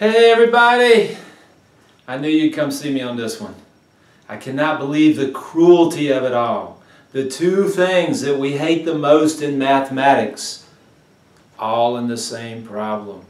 Hey everybody! I knew you'd come see me on this one. I cannot believe the cruelty of it all. The two things that we hate the most in mathematics, all in the same problem.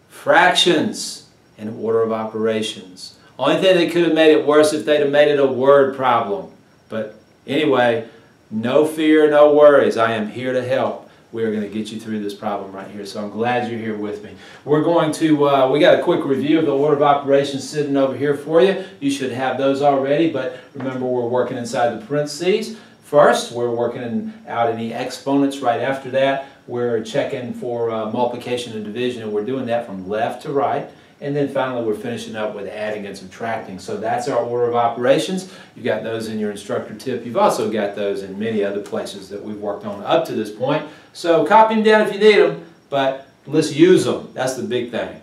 Fractions and order of operations. Only thing that could have made it worse if they'd have made it a word problem. But anyway, no fear, no worries. I am here to help. We are going to get you through this problem right here. So I'm glad you're here with me. We're going to, we got a quick review of the order of operations sitting over here for you. You should have those already, but remember we're working inside the parentheses. First, we're working out any exponents. Right after that, we're checking for multiplication and division, and we're doing that from left to right. And then finally, we're finishing up with adding and subtracting. So that's our order of operations. You've got those in your instructor tip. You've also got those in many other places that we've worked on up to this point. So copy them down if you need them, but let's use them. That's the big thing.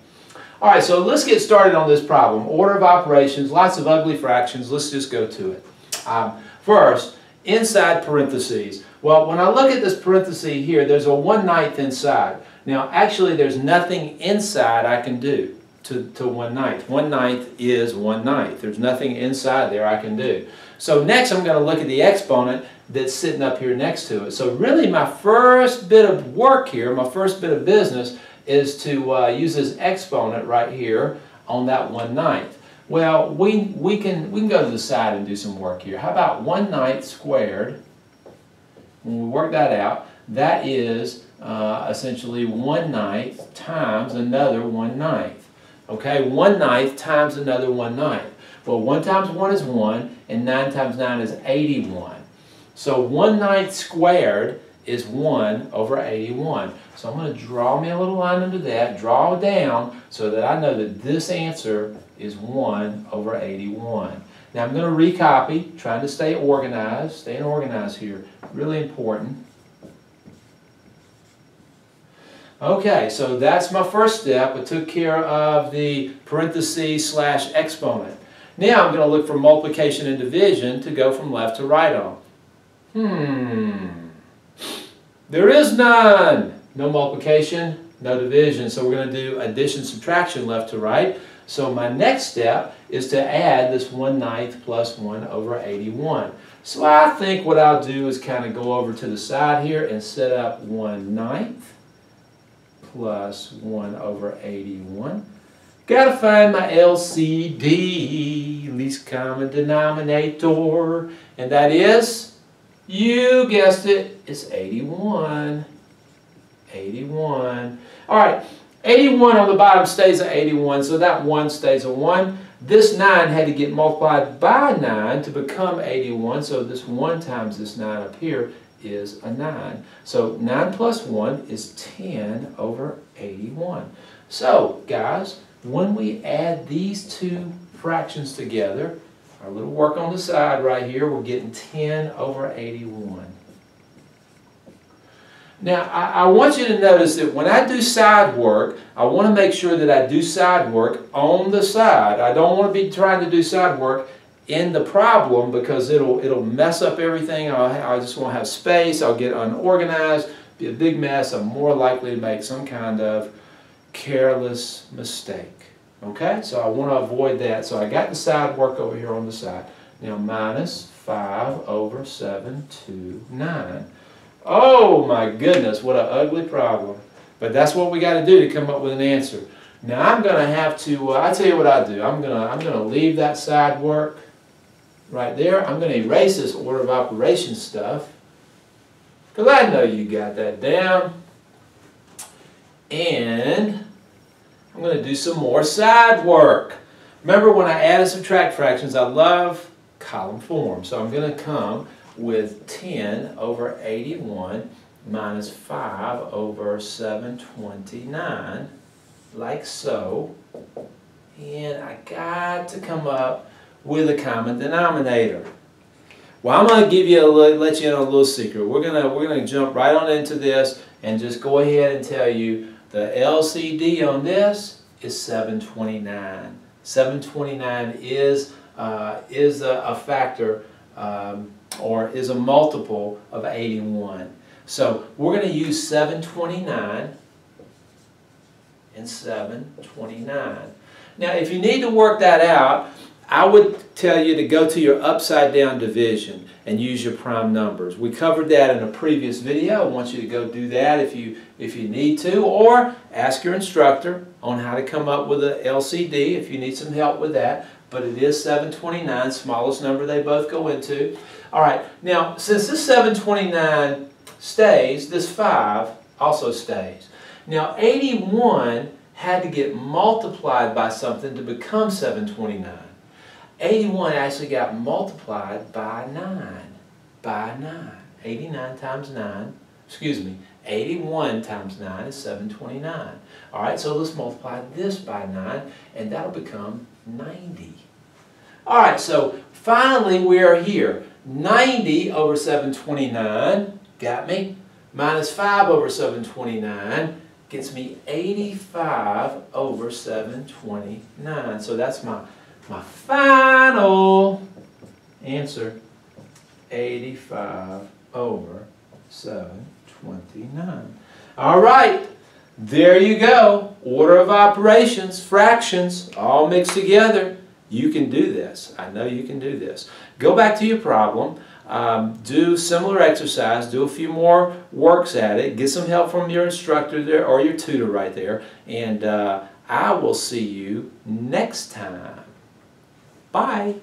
All right, so let's get started on this problem. Order of operations, lots of ugly fractions. Let's just go to it. First, inside parentheses. Well, when I look at this parenthesis here, there's a 1/9 inside. Now, actually, there's nothing inside I can do to 1/9. 1/9 is 1/9. There's nothing inside there I can do. So next, I'm going to look at the exponent that's sitting up here next to it. So really, my first bit of work here, my first bit of business, is to use this exponent right here on that 1/9. Well, we can go to the side and do some work here. How about 1/9 squared? When we work that out, that is essentially 1/9 times another 1/9. Okay, 1/9 times another 1/9. Well, 1 times 1 is 1, and 9 times 9 is 81. So 1/9 squared is 1 over 81. So I'm going to draw me a little line under that, draw down, so that I know that this answer is 1 over 81. Now I'm going to recopy, trying to stay organized, staying organized here, really important. Okay, so that's my first step. I took care of the parentheses / exponent. Now I'm going to look for multiplication and division to go from left to right on. There is none. No multiplication, no division. So we're going to do addition, subtraction left to right. So my next step is to add this 1/9 plus 1 over 81. So I think what I'll do is kind of go over to the side here and set up 1/9 plus 1 over 81. Gotta find my LCD, least common denominator, and that is, you guessed it, it's 81. 81. All right, 81 on the bottom stays at 81, so that 1 stays a 1. This 9 had to get multiplied by 9 to become 81, so this 1 times this 9 up here is a 9. So 9 plus 1 is 10 over 81. So, guys, when we add these two fractions together, our little work on the side right here, we're getting 10 over 81. Now, I want you to notice that when I do side work, I want to make sure that I do side work on the side. I don't want to be trying to do side work in the problem because it'll mess up everything. I just won't have space. I'll get unorganized, be a big mess. I'm more likely to make some kind of careless mistake. Okay, so I want to avoid that. So I got the side work over here on the side. Now minus 5 over 7 to 9. Oh my goodness, what an ugly problem. But that's what we got to do to come up with an answer. Now I'm going to have to, I'll tell you what I'll do. I'm going to leave that side work right there. I'm going to erase this order of operations stuff, because I know you got that down. And I'm going to do some more side work. Remember, when I add and subtract fractions, I love column form. So I'm going to come with 10 over 81 minus 5 over 729, like so. And I got to come up with a common denominator. Well, I'm going to give you let you in on a little secret. We're going to jump right on into this and just go ahead and tell you the LCD on this is 729. 729 is a factor or is a multiple of 81. So we're going to use 729 and 729. Now, if you need to work that out, I would tell you to go to your upside down division and use your prime numbers. We covered that in a previous video. I want you to go do that if you need to, or ask your instructor on how to come up with a LCD if you need some help with that. But it is 729, smallest number they both go into. All right, now since this 729 stays, this 5 also stays. Now 81 had to get multiplied by something to become 729. 81 actually got multiplied by 9. 89 times 9, excuse me, 81 times 9 is 729. All right, so let's multiply this by 9, and that'll become 90. All right, so finally we are here. 90 over 729, got me? Minus 5 over 729 gets me 85 over 729. So that's my final answer, 85 over 729. All right, there you go. Order of operations, fractions, all mixed together. You can do this. I know you can do this. Go back to your problem. Do similar exercise. Do a few more works at it. Get some help from your instructor there or your tutor right there. And I will see you next time. Bye.